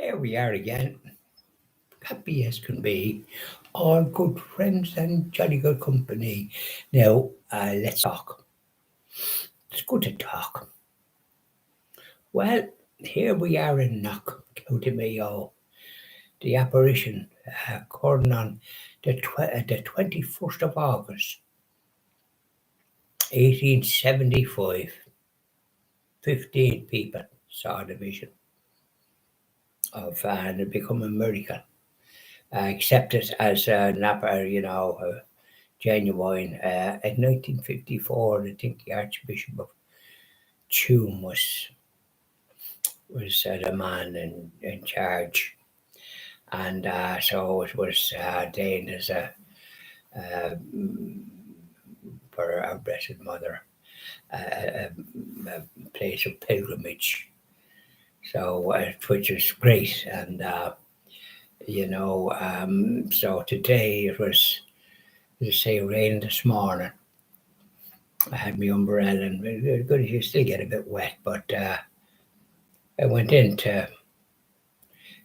Here we are again, happy as can be, all good friends and jolly good company. Now, let's talk. It's good to talk. Well, here we are in Knock, County Mayo. The apparition occurred on the 21st of August, 1875. 15 people saw the vision of and it become a miracle. Accepted as genuine. In 1954, I think the Archbishop of Tuam was the man in charge, and so it was ordained as uh, for our Blessed Mother, a place of pilgrimage. So which is great, and so today it was, as I say, rain this morning. I had my umbrella, and good, you still get a bit wet, but I went into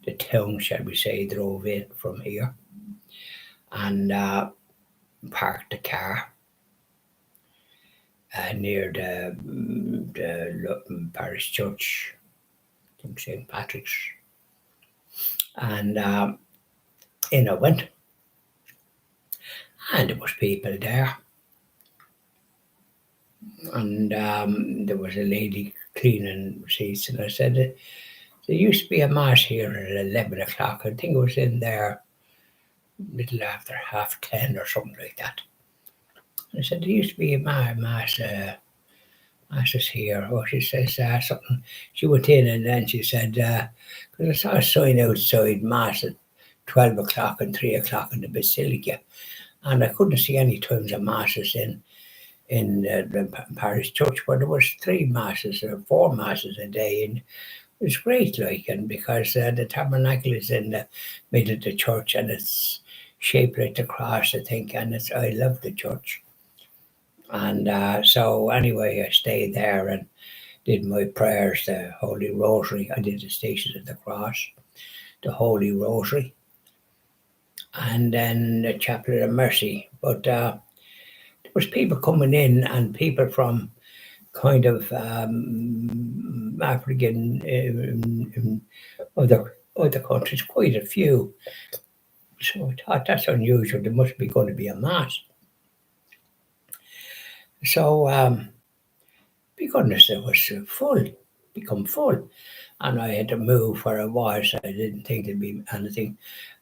the town, shall we say, drove in from here, and parked the car near the parish church, I think St. Patrick's, and in I went, and there was people there, and there was a lady cleaning seats, and I said, there used to be a mass here at 11 o'clock. I think it was in there little after 10:30 or something like that. I said, there used to be a mass is here. Oh, she says something. She went in and then she said, because I saw a sign outside mass at 12 o'clock and 3 o'clock in the Basilica, and I couldn't see any times of masses in the parish church, but there was 3 masses or 4 masses a day, and it was great, like, and because the tabernacle is in the middle of the church and it's shaped like the cross, I think, and I love the church. And so anyway, I stayed there and did my prayers, the Holy Rosary. I did the Stations of the Cross, the Holy Rosary, and then the Chaplet of Mercy. But there was people coming in, and people from kind of African other countries, quite a few. So I thought that's unusual. There must be going to be a mass. So goodness, it was become full, and I had to move where I was. I didn't think there'd be anything,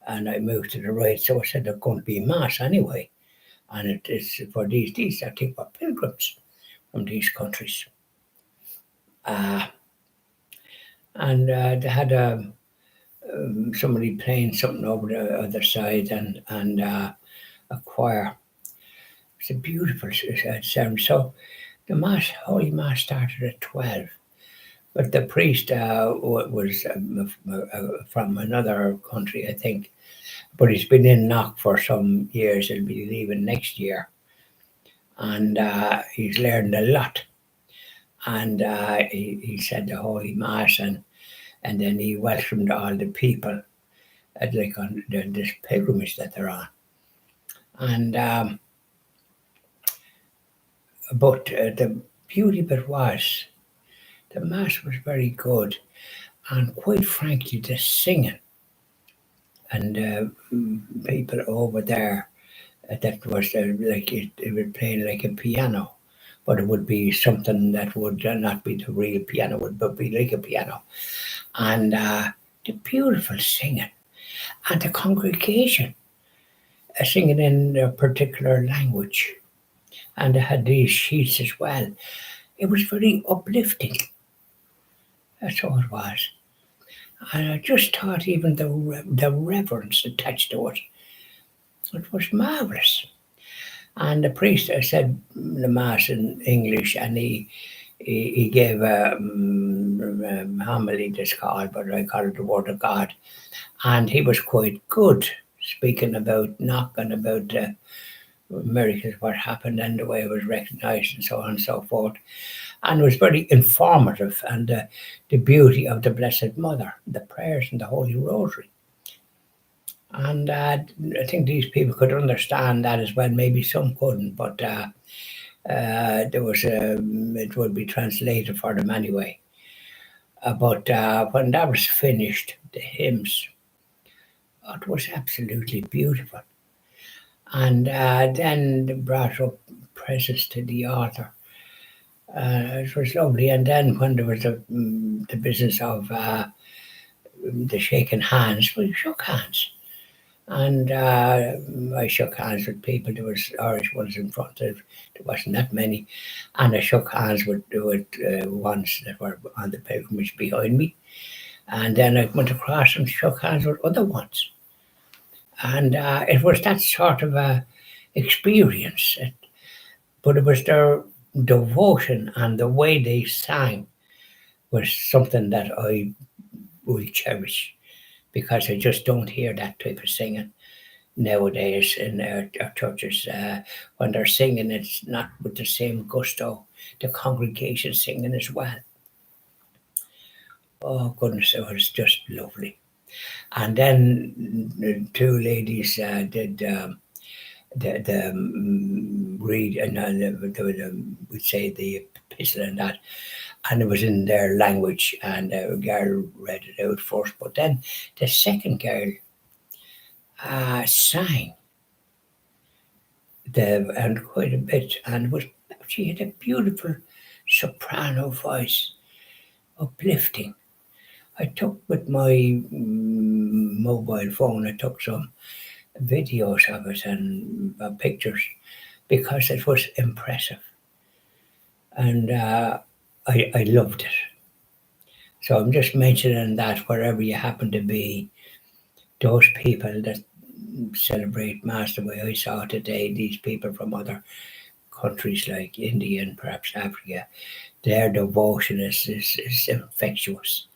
and I moved to the right. So I said there's going to be mass anyway, and it is for these I think were pilgrims from these countries. And they had somebody playing something over the other side, and a choir. It's a beautiful sound. So the Holy Mass started at 12, but the priest was from another country, I think, but he's been in Knock for some years. He'll be leaving next year, and he's learned a lot. And he said the Holy Mass, and then he welcomed all the people like on this pilgrimage that they're on. And but the beauty of it was the mass was very good, and quite frankly, the singing and people over there that was like it was playing like a piano, but it would be something that would not be the real piano, but be like a piano, and the beautiful singing, and the congregation singing in a particular language, and they had these sheets as well. It was very uplifting. That's all it was. And I just thought even the reverence attached to it, it was marvelous. And the priest said the mass in English, and he gave a homily, this called, but I call it the Word of God. And he was quite good, speaking about knocking about miracles, what happened and the way it was recognised and so on and so forth. And it was very informative, and the beauty of the Blessed Mother, the prayers and the Holy Rosary. And I think these people could understand that as well. Maybe some couldn't, but there was it would be translated for them anyway. But when that was finished, the hymns, it was absolutely beautiful. And then they brought up presents to the altar. It was lovely. And then when there was the business of the shaking hands, we shook hands. And I shook hands with people. There was Irish ones in front of. There wasn't that many, and I shook hands with ones that were on the pilgrimage behind me. And then I went across and shook hands with other ones. And it was that sort of a experience. But it was their devotion and the way they sang was something that I will cherish, because I just don't hear that type of singing nowadays in our churches. When they're singing, it's not with the same gusto. The congregation singing as well. Oh goodness, it was just lovely. And then the two ladies did the read, and would say the epistle and that, and it was in their language, and a girl read it out first, but then the second girl sang and quite a bit, and she had a beautiful soprano voice, uplifting. I took with my mobile phone, I took some videos of it and pictures, because it was impressive, and I loved it. So I'm just mentioning that wherever you happen to be, those people that celebrate Mass the way I saw today, these people from other countries like India and perhaps Africa, their devotion is infectious.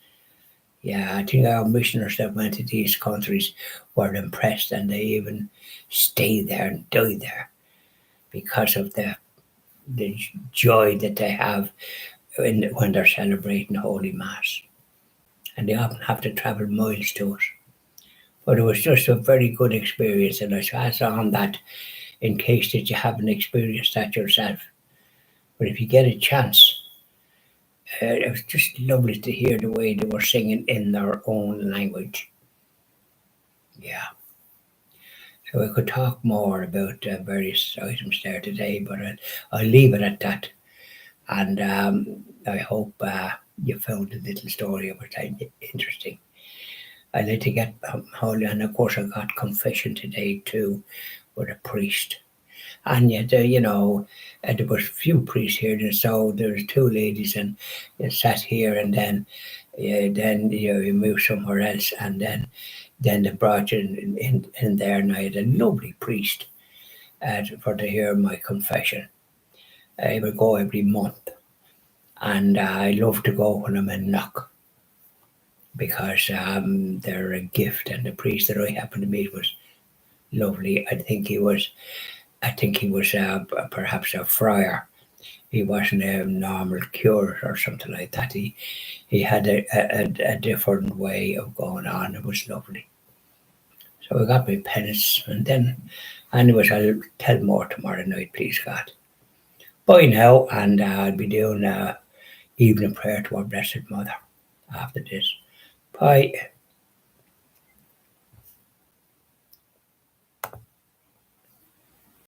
Yeah, I think our missioners that went to these countries were impressed, and they even stayed there and died there because of the joy that they have when they're celebrating Holy Mass. And they often have to travel miles to it. But it was just a very good experience, and I pass on that in case that you haven't experienced that yourself. But if you get a chance, it was just lovely to hear the way they were singing in their own language. Yeah. So I could talk more about various items there today, but I'll leave it at that. And I hope you found the little story over time interesting. I like to get holy, and of course I got confession today too with a priest. And yet, there was few priests here, and so there was two ladies, and they sat here, and then you move somewhere else, and then they brought you in there, and I had a lovely priest for to hear my confession. I would go every month, and I love to go when I'm in Knock, because they're a gift, and the priest that I happened to meet was lovely. I think he was perhaps a friar. He wasn't a normal curate or something like that. He had a different way of going on. It was lovely. So I got my penance, and then, anyways, I'll tell more tomorrow night, please God. Bye now, and I'll be doing evening prayer to our Blessed Mother after this. Bye.